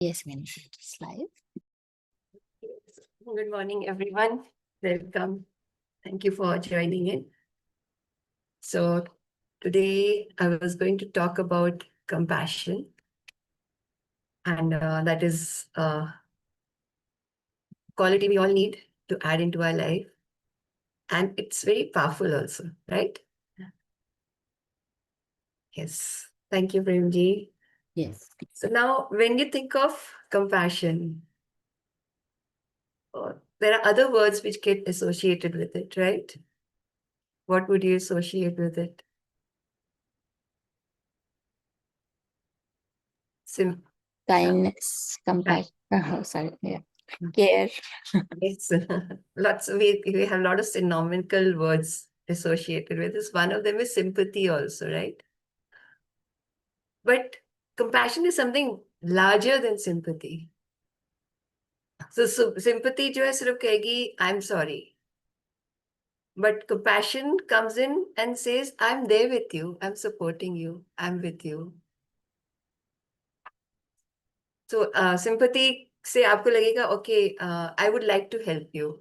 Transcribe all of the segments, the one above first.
Yes, Manish, it's live. Good morning, everyone. Welcome. Thank you for joining in. So, today I was going to talk about compassion, and that is a quality we all need to add into our life. And it's very powerful, also, right? Yes. Thank you, Premji. Yes. So, now when you think of compassion, there are other words which get associated with it, right? What would you associate with it? Sim Kindness, compassion. Oh, sorry. Yeah. Care. Yes, we have a lot of synonymical words associated with this. One of them is sympathy also, right? But compassion is something larger than sympathy. So sympathy जो है सिर्फ कहेगी I'm sorry. But compassion comes in and says I'm there with you, I'm supporting you, I'm with you. So sympathy से आपको लगेगा okay, I would like to help you.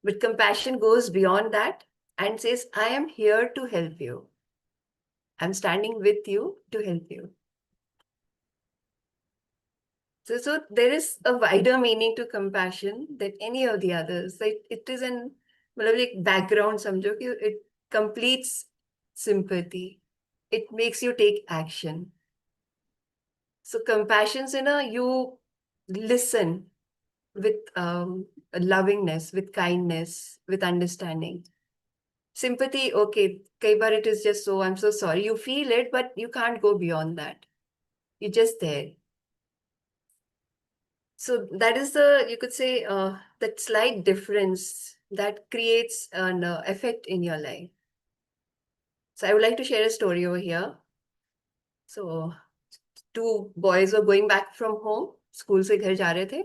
But compassion goes beyond that and says, I am here to help you. I'm standing with you to help you. So there is a wider meaning to compassion than any of the others. Like it is an like background, समझो कि it completes sympathy. It makes you take action. So compassion से ना you listen with lovingness, with kindness, with understanding. Sympathy, okay, कई बार it is just so, I'm so sorry. You feel it, but you can't go beyond that. You're just there. So that is you could say, that slight difference that creates an effect in your life. So I would like to share a story over here. So two boys were going back from home, school से घर जा रहे थे.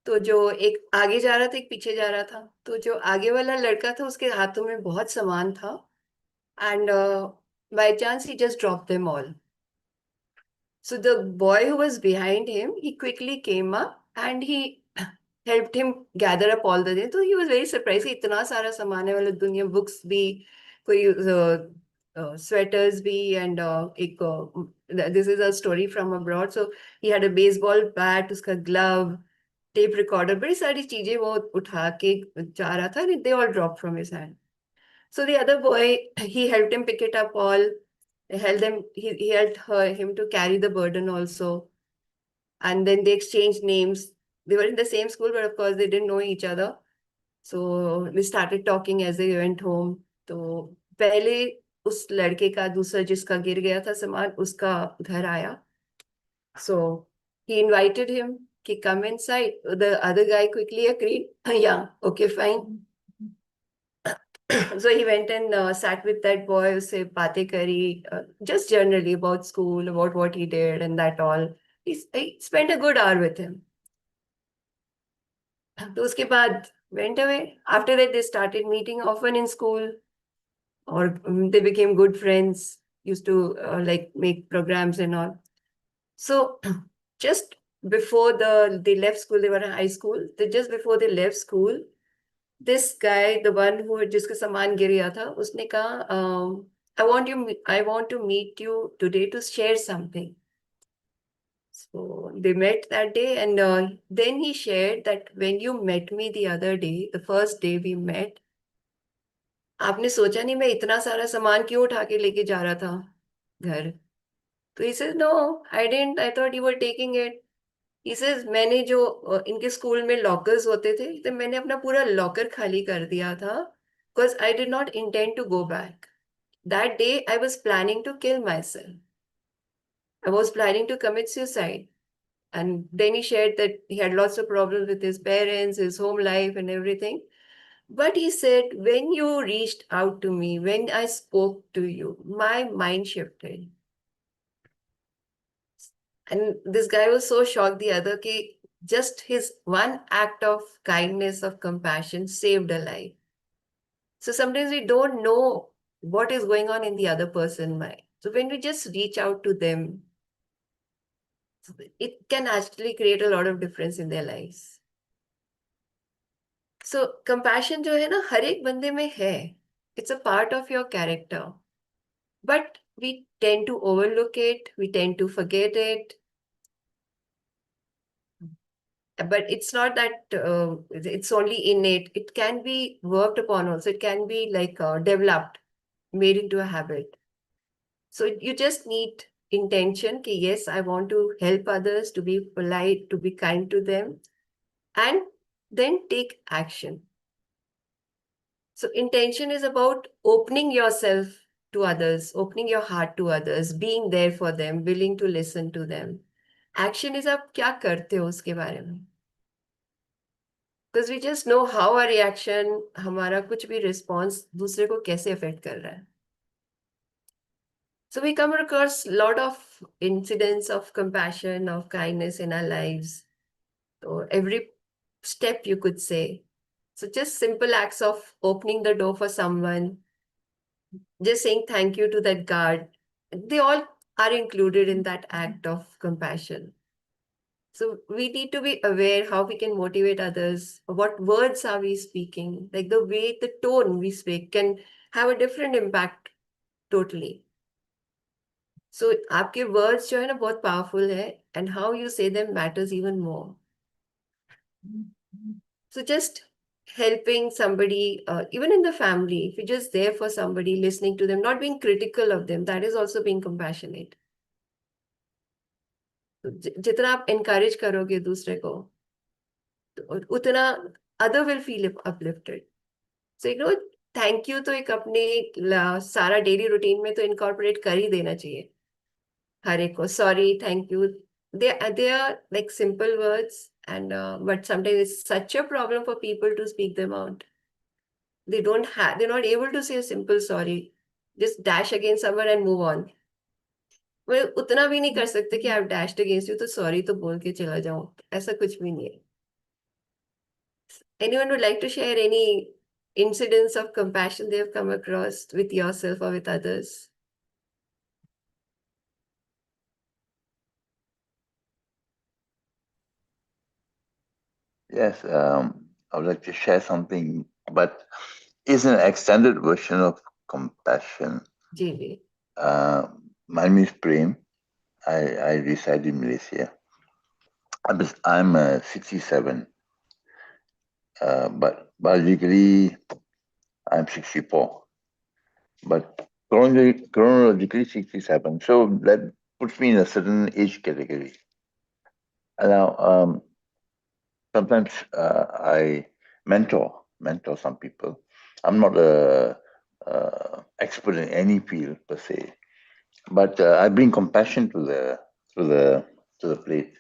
तो जो एक आगे जा रहा था, एक पीछे जा रहा था. तो जो आगे वाला लड़का था, उसके हाथों में बहुत सामान था. And by chance, he just dropped them all. So the boy who was behind him, he quickly came up and he helped him gather up all the things. So he was very surprised कि इतना सारा सामान है, मतलब दुनिया books भी, कोई sweaters भी, and this is a story from abroad. So he had a baseball bat, उसका glove, tape recorder, बड़ी सारी चीजें वो उठा के जा रहा था, and they all dropped from his hand. So the other boy, he helped him pick it up all. He helped him to carry the burden also. And then they exchanged names. They were in the same school, but of course they didn't know each other. So they started talking as they went home. तो पहले उस लड़के का दूसरा जिसका गिर गया था सामान उसका घर आया. So he invited him to come inside. The other guy quickly agreed. Yeah, okay, fine. So he went and sat with that boy, say बातें करी, just generally about school, about what he did and that all. He spent a good hour with him. तो उसके बाद went away. After that, they started meeting often in school, or they became good friends, used to like make programs and all. So just before they left school, they were in high school. Just before they left school, this guy, the one who जिसका सामान गिर गया था, उसने कहा, I want to meet you today to share something. So they met that day, and then he shared that when you met me the other day, the first day we met, आपने सोचा नहीं मैं इतना सारा सामान क्यों उठा के लेके जा रहा था घर. तो he says, no, I didn't. I thought you were taking it. He says, मैंने जो इनके स्कूल में लॉकर्स होते थे, तो मैंने अपना पूरा लॉकर खाली कर दिया था, because I did not intend to go back. That day I was planning to kill myself. I was planning to commit suicide. And then he shared that he had lots of problems with his parents, his home life, and everything. But he said, when you reached out to me, when I spoke to you, my mind shifted. And this guy was so shocked the other day, just his one act of kindness, of compassion saved a life. So sometimes we don't know what is going on in the other person's mind. So when we just reach out to them, So it can actually create a lot of difference in their lives. So compassion जो है ना हर एक बंदे में है. It's a part of your character. But we tend to overlook it, we tend to forget it. But it's not that it's only innate. It can be worked upon also. It can be like developed, made into a habit. So you just need intention. Ki, yes, I want to help others, to be polite, to be kind to them, and then take action. So intention is about opening yourself to others, opening your heart to others, being there for them, willing to listen to them. Action is आप क्या करते हो उसके बारे में. Because we just know how our reaction, हमारा कुछ भी response दूसरे को कैसे affect कर रहा है. So we come across a lot of incidents of compassion, of kindness in our lives. So every step you could say. So just simple acts of opening the door for someone, just saying thank you to that guard. They all are included in that act of compassion. So we need to be aware how we can motivate others. What words are we speaking? Like the way, the tone we speak can have a different impact totally. So आपके words जो है ना बहुत powerful है, and how you say them matters even more. So just helping somebody, even in the family, if you're just there for somebody, listening to them, not being critical of them, that is also being compassionate. तो जितना आप encourage करोगे दूसरे को, तो उतना other will feel uplifted. So thank you तो एक अपने सारा डेली रूटीन में तो इनकॉर्पोरेट कर ही देना चाहिए हर एक को. Sorry, thank you, they are like simple words, and but sometimes it's such a problem for people to speak them out. They're not able to say a simple sorry, just dash against someone and move on. वो उतना भी नहीं कर सकते कि आप dashed against you तो sorry तो बोल के चला जाऊं, ऐसा कुछ भी नहीं है. Anyone would like to share any incidents of compassion they have come across with yourself or with others? Yes, I would like to share something, but it's an extended version of compassion. Ji ji. My name is Prem. I reside in Malaysia. I'm 67, but biologically I'm 64, but chronologically 67. So that puts me in a certain age category. Now, sometimes I mentor some people. I'm not a expert in any field per se, but I bring compassion to the plate.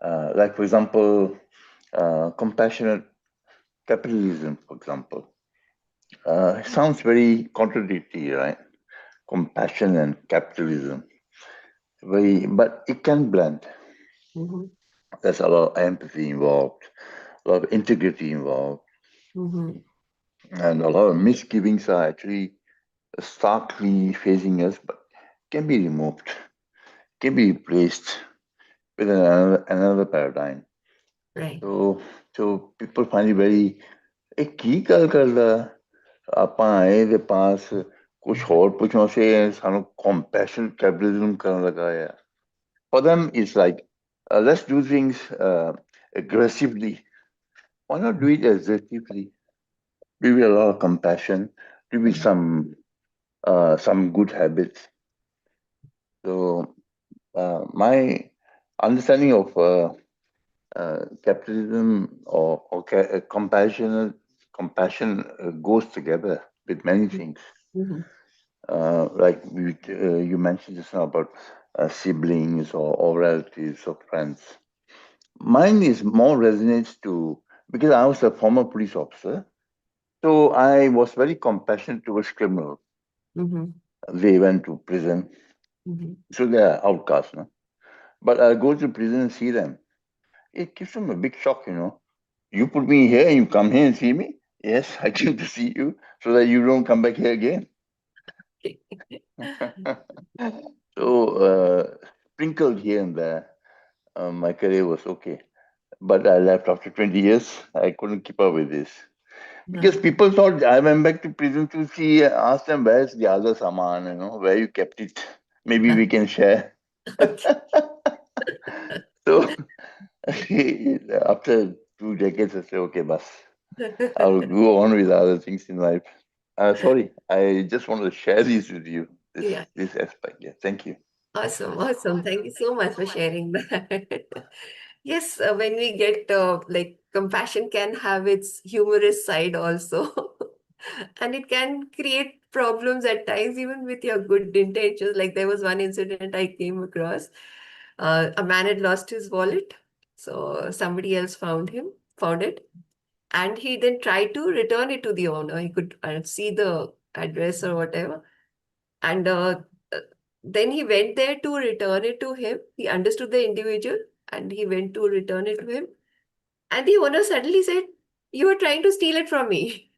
Like for example, compassionate capitalism. For example, it sounds very contradictory, right? Compassion and capitalism, but it can blend. Mm-hmm. There's a lot of empathy involved, a lot of integrity involved. Mm-hmm. And a lot of misgivings are actually starkly facing us, but can be removed, can be replaced with another paradigm. Right. So people find it very, ਕੀ ਗੱਲ ਕਰਦਾ ਆਪਾਂ ਆਏ ਦੇ ਪਾਸ ਕੁਝ ਹੋਰ ਪੁੱਛਣਾ ਸੀ ਸਾਨੂੰ compassion capitalism ਕਰਨ ਲੱਗਾ ਆ. For them it's like let's do things aggressively. Why not do it assertively? Do with a lot of compassion, do with some good habits. So my understanding of capitalism or compassion goes together with many things. Mm-hmm. Like you mentioned just now about siblings or relatives or friends. Mine is more resonates to because I was a former police officer, so I was very compassionate towards criminals. Mm-hmm. They went to prison, so they are outcasts, no? But I go to prison and see them. It gives them a big shock, You put me here and you come here and see me? Yes, I came to see you so that you don't come back here again. So, sprinkled here and there, my career was okay. But I left after 20 years. I couldn't keep up with this. Because people thought I went back to prison to see, ask them, where's the other saman, where you kept it. Maybe we can share. Okay. So after 2 decades, I said, okay, bus. I'll go on with other things in life. Sorry, I just wanted to share these with you, Yeah. this aspect. Yeah, thank you. Awesome, awesome. Thank you so much for sharing that. Yes, when we get like compassion can have its humorous side also. And it can create problems at times, even with your good intentions. Like there was one incident I came across. A man had lost his wallet. So somebody else found it. And he then tried to return it to the owner. He could see the address or whatever. And uh, then he went there to return it to him. He understood the individual and he went to return it to him. And the owner suddenly said, "You are trying to steal it from me."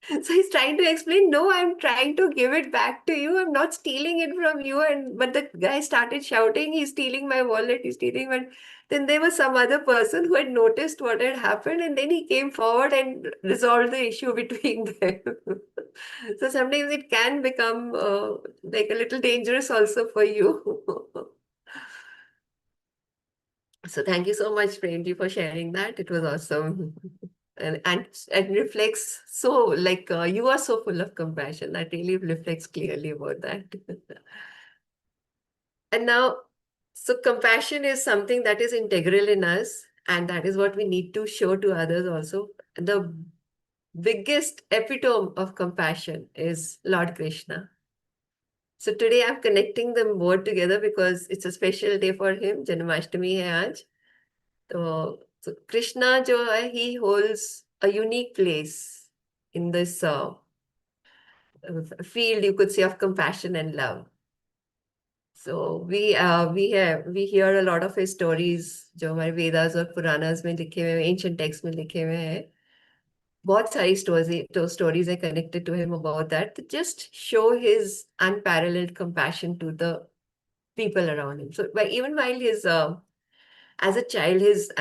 So he's trying to explain, "No, I'm trying to give it back to you. I'm not stealing it from you." And but the guy started shouting, "He's stealing my wallet, he's stealing my..." Then there was some other person who had noticed what had happened, and then he came forward and resolved the issue between them. So sometimes it can become like a little dangerous also for you. So thank you so much, Premji, for sharing that. It was awesome. And reflects so like you are so full of compassion. That really reflects clearly about that. And now, so compassion is something that is integral in us, and that is what we need to show to others also. The biggest epitome of compassion is Lord Krishna. So today I'm connecting them both together because it's a special day for him. Janmashtami hai aaj. So Krishna जो है, he holds a unique place in this field, you could say, of compassion and love. So we hear a lot of his stories जो हमारे वेदास और पुराणास में लिखे हुए हैं, ancient texts में लिखे हुए हैं. बहुत सारी stories are connected to him about that, to just show his unparalleled compassion to the people around him. So even while his as a child, his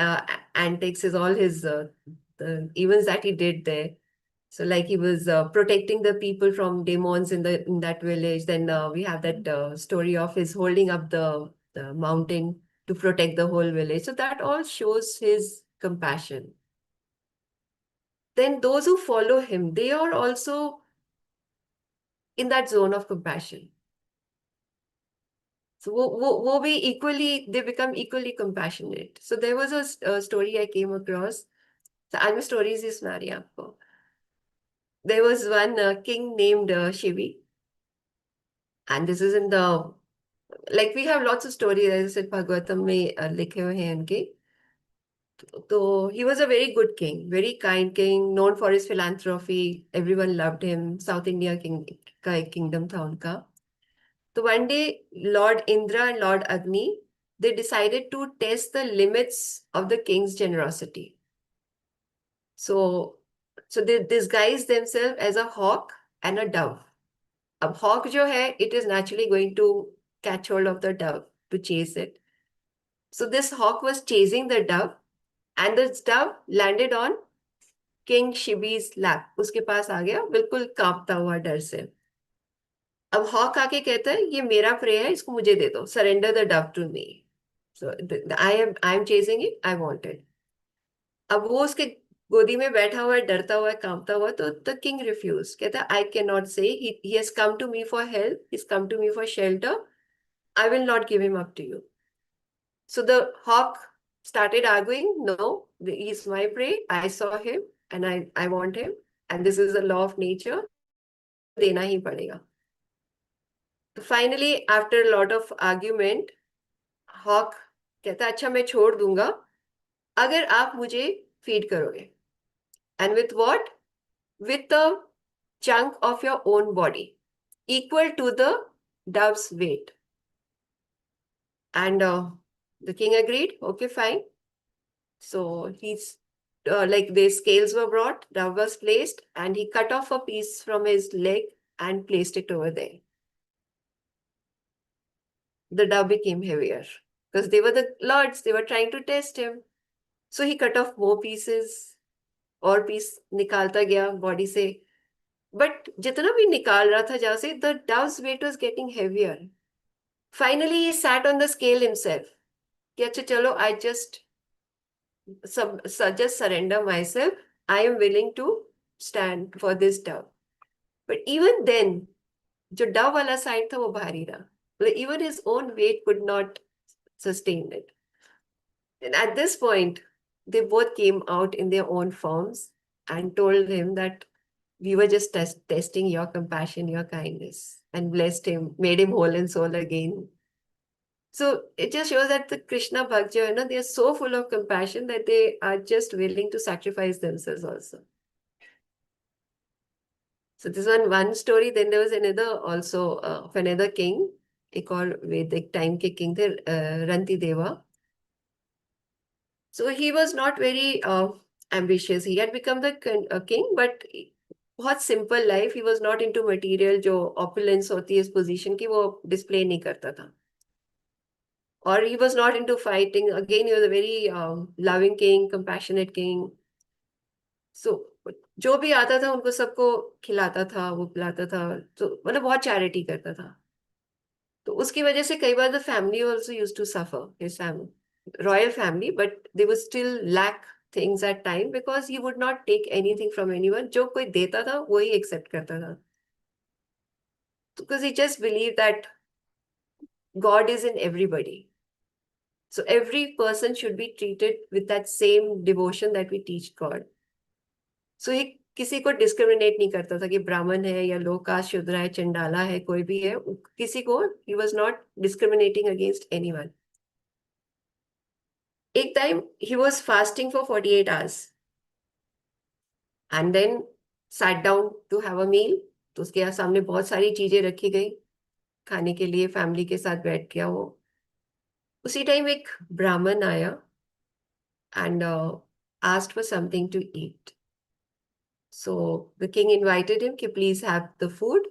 antics, his all his the events that he did there. So like he was protecting the people from demons in that village. Then we have that story of his holding up the mountain to protect the whole village. So that all shows his compassion. Then those who follow him, they are also in that zone of compassion. So wo be equally, they become equally compassionate. So there was a story I came across. So I'm stories is Mari aapko. There was one king named Shivi, and this is in the, like we have lots of stories, as I said, Bhagavatam में लिखे हुए हैं इनके. So he was a very good king, very kind king, known for his philanthropy. Everyone loved him. South India king का एक kingdom था उनका. So one day, Lord Indra and Lord Agni, they decided to test the limits of the king's generosity. So they disguised themselves as a hawk and a dove. अब hawk जो है, it is naturally going to catch hold of the dove to chase it. So this hawk was chasing the dove, and this dove landed on King Shibi's lap. उसके पास आ गया, बिल्कुल कांपता हुआ डर से. अब हॉक आके कहता है, ये मेरा प्रे है, इसको मुझे दे दो. Surrender the dove to me. So I am chasing it. I want it. अब वो उसके गोदी में बैठा हुआ है, डरता हुआ है, कांपता हुआ. तो द किंग रिफ्यूज, कहता है, आई can not say, he has come to me for help, he has come to me for shelter. I will not give him up to you. So the hawk started arguing, no, he's my prey. I saw him and I want him. And this is the law of nature. देना ही पड़ेगा. So finally, after a lot of argument, hawk कहता है, अच्छा मैं छोड़ दूंगा अगर आप मुझे फीड करोगे. And with what? With a chunk of your own body, equal to the dove's weight. And the king agreed. Okay, fine. So he's like the scales were brought, dove was placed, and he cut off a piece from his leg and placed it over there. The dove became heavier because they were the lords, they were trying to test him. So he cut off more pieces, और piece निकालता गया body से, but जितना भी निकाल रहा था जहां से, the dove's weight was getting heavier. Finally he sat on the scale himself कि अच्छा चलो, I just surrender myself, I am willing to stand for this dove. But even then जो dove वाला साइड था वो भारी रहा, मतलब even his own weight could not sustain it. And at this point they both came out in their own forms and told him that we were just testing your compassion, your kindness, and blessed him, made him whole and soul again. So it just shows that the Krishna Bhakti, they are so full of compassion that they are just willing to sacrifice themselves also. So this one story. Then there was another also of another king, एक और वैदिक time के king थे, Ranti Deva. So he was not very ambitious. He had become the king, but बहुत simple life. He was not into material, जो opulence होती है इस position की, वो display नहीं करता था. Or he was not into fighting. Again, he was a very loving king, compassionate king. So जो भी आता था उनको सबको खिलाता था, वो पिलाता था, तो मतलब बहुत चैरिटी करता था. तो उसकी वजह से कई बार the family also used to suffer, his family, royal family, but they would still lack things at time because he would not take anything from anyone. जो कोई देता था वही accept करता था. Because he just believed that God is in everybody. So every person should be treated with that same devotion that we teach God. So he किसी को discriminate नहीं करता था कि ब्राह्मण है या लो कास्ट शूद्र है, चंडाला है, कोई भी है, किसी को he was not discriminating against anyone. एक time he was fasting for 48 hours and then sat down to have a meal. तो उसके सामने बहुत सारी चीजें रखी गई खाने के लिए, फैमिली के साथ बैठ गया वो. उसी टाइम एक ब्राह्मण आया and asked for something to eat. So the king invited him कि please have the food,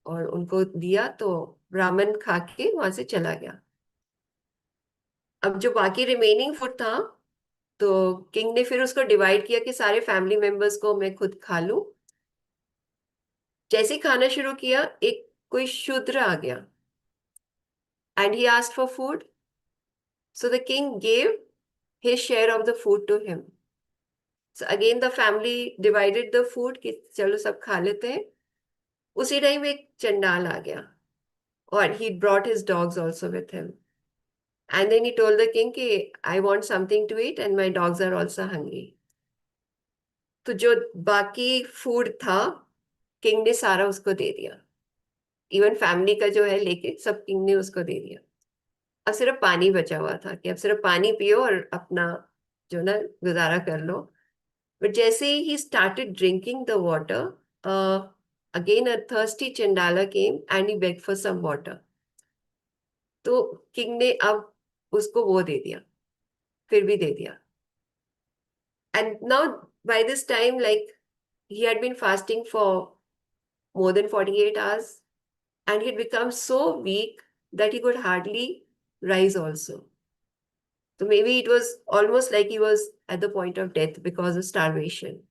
और उनको दिया, तो ब्राह्मण खा के वहां से चला गया. अब जो बाकी रिमेनिंग फूड था, तो किंग ने फिर उसको डिवाइड किया कि सारे फैमिली मेंबर्स को मैं खुद खा लूं. जैसे ही खाना शुरू किया, एक कोई शूद्र आ गया and he asked for food. So the king gave his share of the food to him. So again the family divided the food कि चलो सब खा लेते हैं. उसी टाइम एक चंडाल आ गया, और he brought his dogs also with him. And then he told the king कि I want something to eat and my dogs are also hungry. तो जो बाकी फूड था किंग ने सारा उसको दे दिया. इवन फैमिली का जो है लेके सब किंग ने उसको दे दिया. अब सिर्फ पानी बचा हुआ था कि अब सिर्फ पानी पियो और अपना जो ना गुजारा कर लो. बट जैसे ही started drinking the water, again a thirsty Chandala came and he begged for some water. तो किंग ने अब उसको वो दे दिया, फिर भी दे दिया. And now by this time, like, he had been fasting for more than 48 hours and he had become so weak that he could hardly rise also. So maybe it was almost like he was at the point of death because of starvation.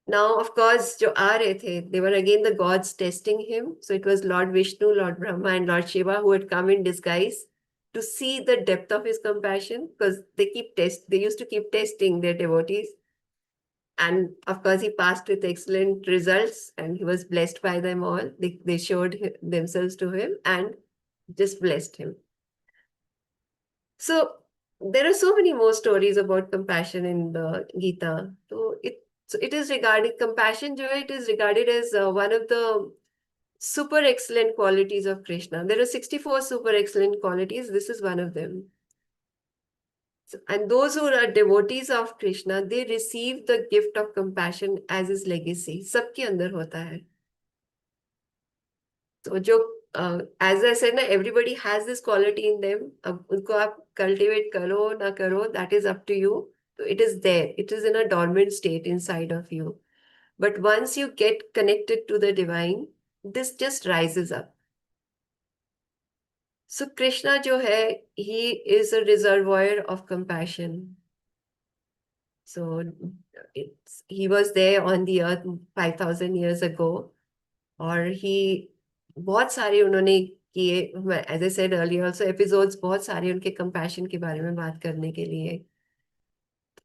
Now, of course, जो आ रहे थे, they were again the gods testing him. So it was Lord Vishnu, Lord Brahma, and Lord Shiva who had come in disguise to see the depth of his compassion, because they used to keep testing their devotees. And of course, he passed with excellent results and he was blessed by them all. They showed themselves to him and just blessed him. So there are so many more stories about compassion in the Gita. So it is regarded, compassion, it is regarded as one of the super excellent qualities of Krishna. There are 64 super excellent qualities. This is one of them. And those who are devotees of Krishna, they receive the gift of compassion as his legacy. सबके अंदर होता है. So जो as I said, everybody has this quality in them. अब उनको आप cultivate करो ना करो, that is up to you. So it is there. It is in a dormant state inside of you. But once you get connected to the divine, this just rises up. So Krishna जो है, he is a reservoir of compassion. So he was there on the earth 5,000 years ago. और he बहुत सारे उन्होंने किए, as I said earlier also, episodes बहुत सारे उनके compassion के बारे में बात करने के लिए.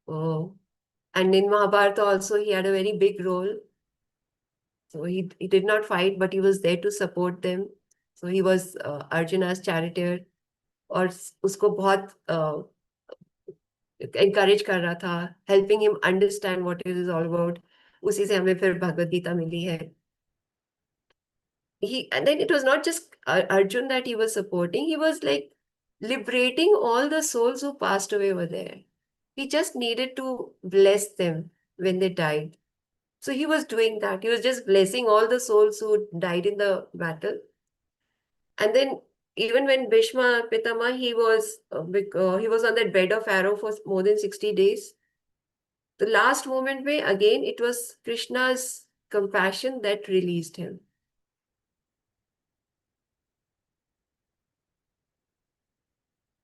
Oh, and in Mahabharata also he had a very big role. So he did not fight, but he was there to support them. So he was Arjuna's charioteer, और उसको बहुत encourage कर रहा था, helping him understand what it is all about. उसी से हमें फिर भगवद गीता मिली है. And then it was not just Arjun that he was supporting, he was like liberating all the souls who passed away over there. He just needed to bless them when they died. So he was doing that. He was just blessing all the souls who died in the battle. And then even when Bhishma Pitama, he was on that bed of arrow for more than 60 days. The last moment where again it was Krishna's compassion that released him.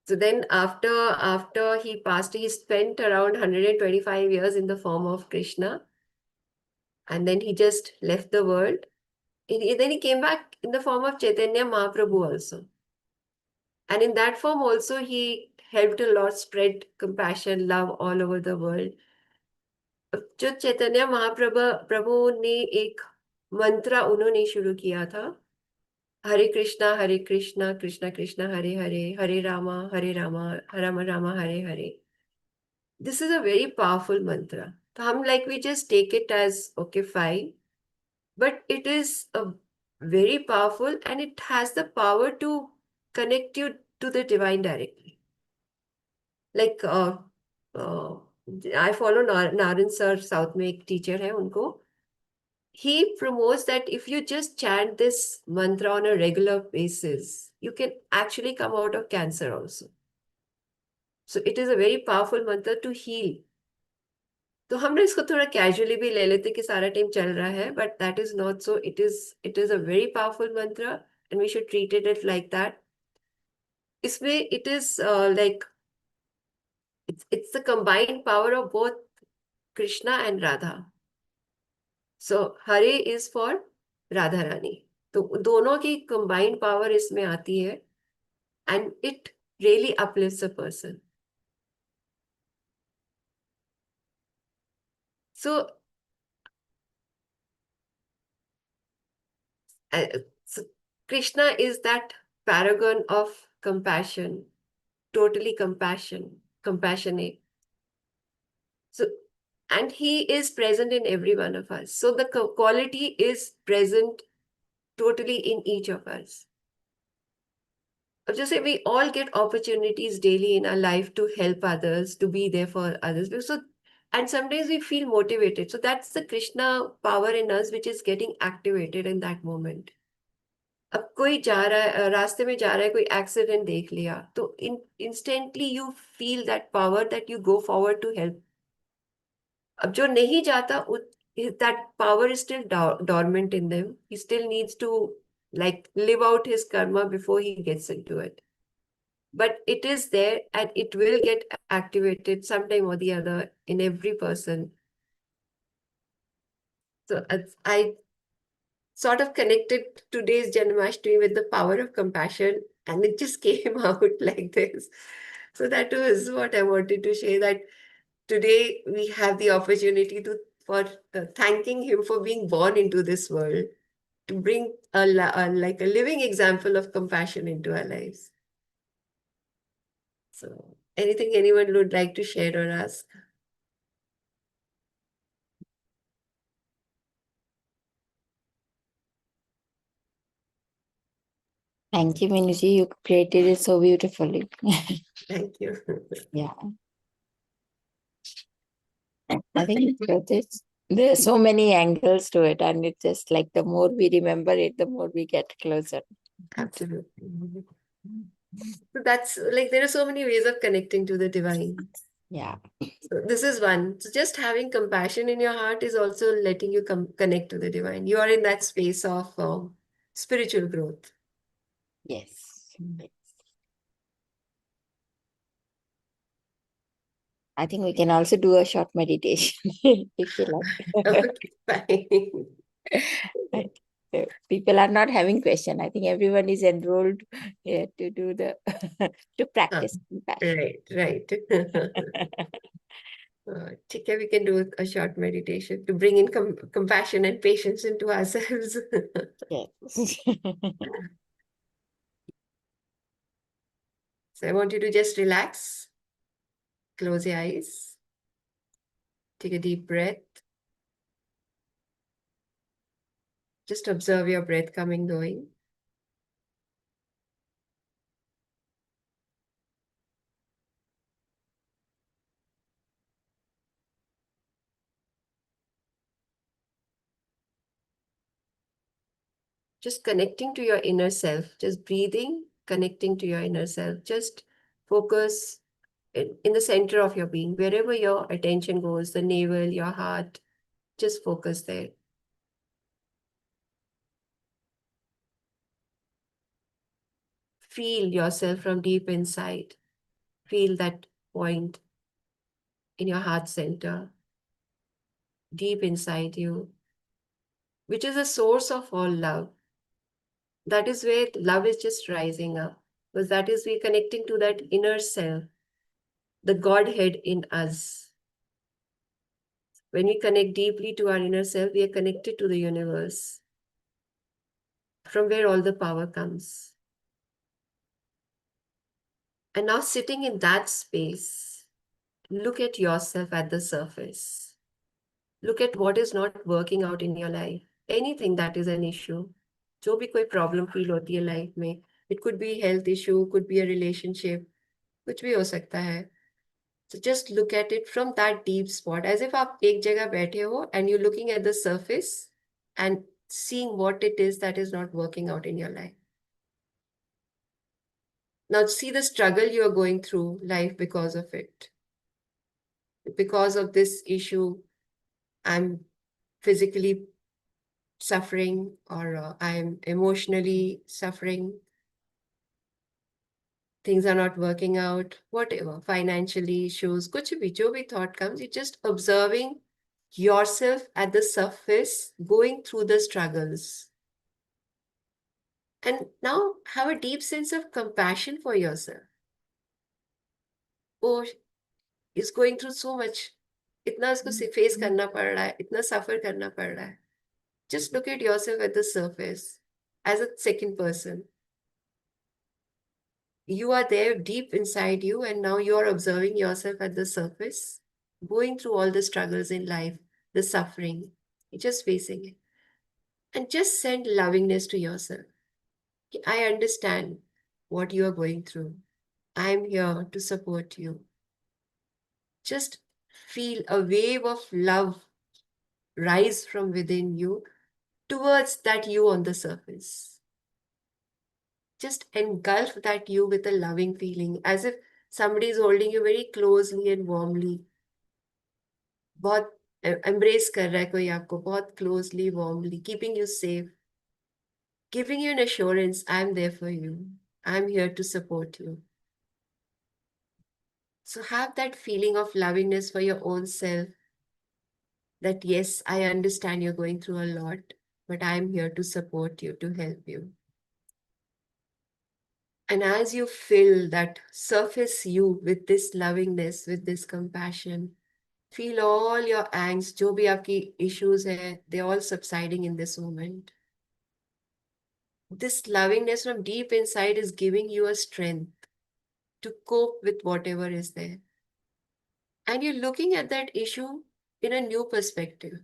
So then after he passed, he spent around 125 years in the form of Krishna. And then he just left the world. Then he came back in the form of Chaitanya Mahaprabhu also. And in that form also, he helped a lot spread compassion, love all over the world. जो चैतन्य महाप्रभु ने एक मंत्र उन्होंने शुरू किया था, हरे कृष्णा कृष्णा कृष्णा हरे हरे, हरे Rama Ram Rama Hare Hare. This is a very powerful mantra. तो हम we just take it as okay, fine, but it is a very powerful, and it has the power to connect you to the divine directly. Like I follow Naren sir, South में एक teacher है उनको. He promotes that if you just chant this mantra on a regular basis, you can actually come out of cancer also. So it is a very powerful mantra to heal. तो हमने इसको थोड़ा casually भी ले लेते कि सारा time चल रहा है, but that is not so. It is a very powerful mantra, and we should treat it like that. इसमें it is like it's the combined power of both Krishna and Radha. So Hare is for Radha Rani. तो दोनों की combined power इसमें आती है, and it really uplifts a person. So Krishna is that paragon of compassion, totally compassionate. So, and he is present in every one of us. So the quality is present totally in each of us. Just say we all get opportunities daily in our life to help others, to be there for others. So, and sometimes we feel motivated. So that's the Krishna power in us, which is getting activated in that moment. अब कोई जा रहा है, रास्ते में जा रहा है, कोई एक्सीडेंट देख लिया, तो instantly you feel that power that you go forward to help. अब जो नहीं जाता, that power is still dormant in them. He still needs to like live out his karma before he gets into it. But it is there, and it will get activated sometime or the other in every person. So I sort of connected today's Janmashtami with the power of compassion, and it just came out like this. So that was what I wanted to share, that today we have the opportunity for thanking him for being born into this world, to bring like a living example of compassion into our lives. So anything anyone would like to share or ask? Thank you, Minuji. You created it so beautifully. Thank you. Yeah. I think there are so many angles to it, and it's just like the more we remember it, the more we get closer. Absolutely. So that's like, there are so many ways of connecting to the divine. Yeah. So this is one. So just having compassion in your heart is also letting you connect to the divine. You are in that space of spiritual growth. Yes. I think we can also do a short meditation if you like. Okay, fine. People are not having question. I think everyone is enrolled here to do the to practice compassion. Right. ठीक है, we can do a short meditation to bring in compassion and patience into ourselves. Yes. So I want you to just relax, close your eyes, take a deep breath. Just observe your breath coming, going. Just connecting to your inner self, just breathing, connecting to your inner self. Just focus in the center of your being, wherever your attention goes, the navel, your heart, just focus there. Feel yourself from deep inside. Feel that point in your heart center, deep inside you, which is the source of all love. That is where love is just rising up, because that is we connecting to that inner self, the Godhead in us. When we connect deeply to our inner self, we are connected to the universe, from where all the power comes. And now sitting in that space, look at yourself at the surface. Look at what is not working out in your life. Anything that is an issue. जो भी कोई problem feel होती है life में. It could be health issue, could be a relationship. कुछ भी हो सकता है. So just look at it from that deep spot, as if आप एक जगह बैठे हो and you're looking at the surface and seeing what it is that is not working out in your life. Now see the struggle you are going through life because of it. Because of this issue, I'm physically suffering, or I'm emotionally suffering. Things are not working out, whatever, financially issues, kuch bhi, jo bhi thought comes, you're just observing yourself at the surface, going through the struggles. And now have a deep sense of compassion for yourself. Oh, he's going through so much. इतना उसको face करना पड़ रहा है, इतना suffer करना पड़ रहा है. Just look at yourself at the surface as a second person. You are there deep inside you, and now you are observing yourself at the surface, going through all the struggles in life, the suffering, you're just facing it. And just send lovingness to yourself. I understand what you are going through. I'm here to support you. Just feel a wave of love rise from within you towards that you on the surface. Just engulf that you with a loving feeling, as if somebody is holding you very closely and warmly. बहुत embrace कर रहा है कोई आपको बहुत closely, warmly, keeping you safe, giving you an assurance, I'm there for you. I'm here to support you. So have that feeling of lovingness for your own self, that yes, I understand you're going through a lot, but I'm here to support you, to help you. And as you fill that surface you with this lovingness, with this compassion, feel all your angst, जो भी आपकी issues है, they're all subsiding in this moment. This lovingness from deep inside is giving you a strength to cope with whatever is there. And you're looking at that issue in a new perspective.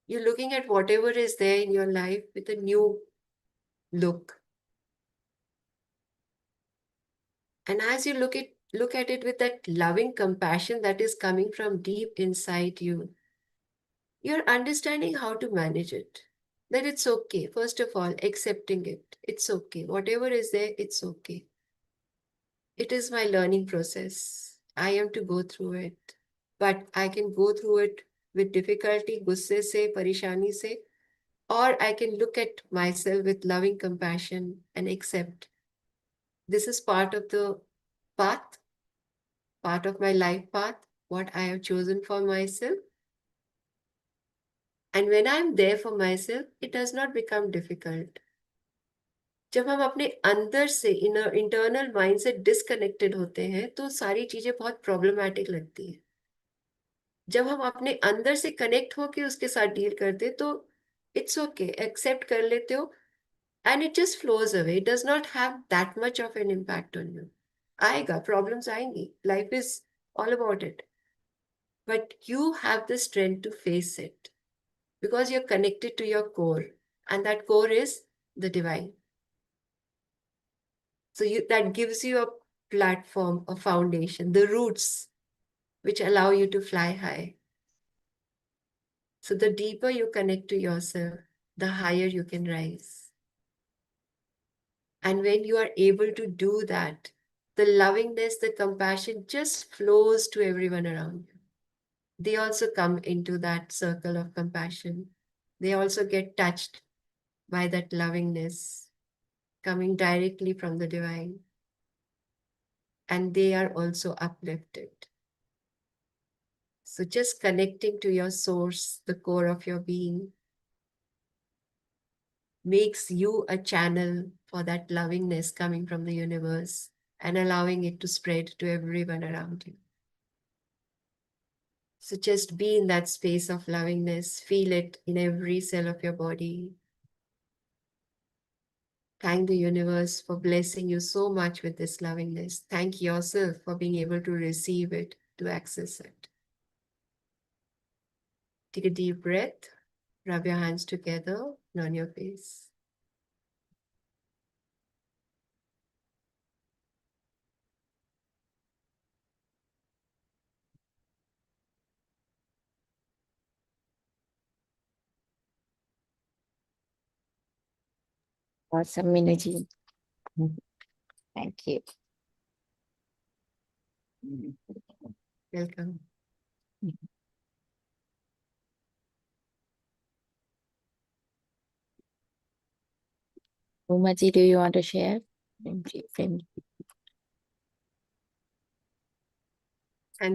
You're looking at whatever is there in your life with a new look. And as you look at it with that loving compassion that is coming from deep inside you, you're understanding how to manage it. That it's okay. First of all, accepting it. It's okay. Whatever is there, it's okay. It is my learning process. I am to go through it. But I can go through it with difficulty, gusse se, parishani se, or I can look at myself with loving compassion and accept this is part of the path part of my life path, what I have chosen for myself. And when I'm there for myself, it does not become difficult. जब हम अपने अंदर से internal mind से disconnected होते हैं तो सारी चीजें बहुत प्रॉब्लमेटिक लगती है. जब हम अपने अंदर से कनेक्ट होके उसके साथ डील करते तो इट्स ओके, एक्सेप्ट कर लेते हो, and it just flows away. It does not have that much of an impact on you. आएगा, प्रॉब्लम्स आएंगी, life is all about it, but you have the strength to face it because you're connected to your core, and that core is the divine. So that gives you a platform, a foundation, the roots which allow you to fly high. So the deeper you connect to yourself, the higher you can rise. And when you are able to do that, the lovingness, the compassion just flows to everyone around you. They also come into that circle of compassion. They also get touched by that lovingness coming directly from the divine. And they are also uplifted. So just connecting to your source, the core of your being, makes you a channel for that lovingness coming from the universe and allowing it to spread to everyone around you. So just be in that space of lovingness, feel it in every cell of your body. Thank the universe for blessing you so much with this lovingness. Thank yourself for being able to receive it, to access it. Take a deep breath, rub your hands together and on your face. Awesome, Meenaji. Thank you. Welcome. Umaji, do you want to share? And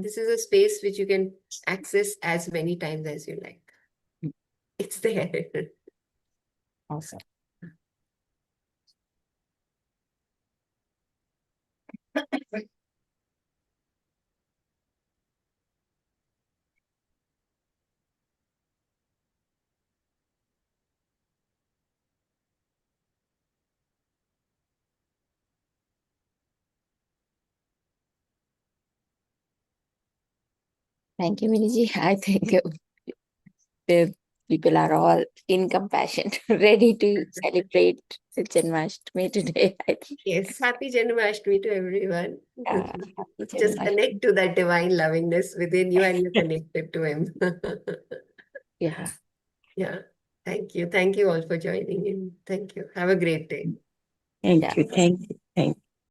this is a space which you can access as many times as you like. It's there. Awesome. Thank you, Meenaji. I think the people are all in compassion, ready to celebrate Janmashtami today. I think. Yes, happy Janmashtami to everyone. Happy Just Janmashtami. connect to that divine lovingness within you and you're connected to him. Yeah. Yeah. Thank you. Thank you all for joining in. Thank you. Have a great day. Thank Yeah. you. Thank you. Thank you.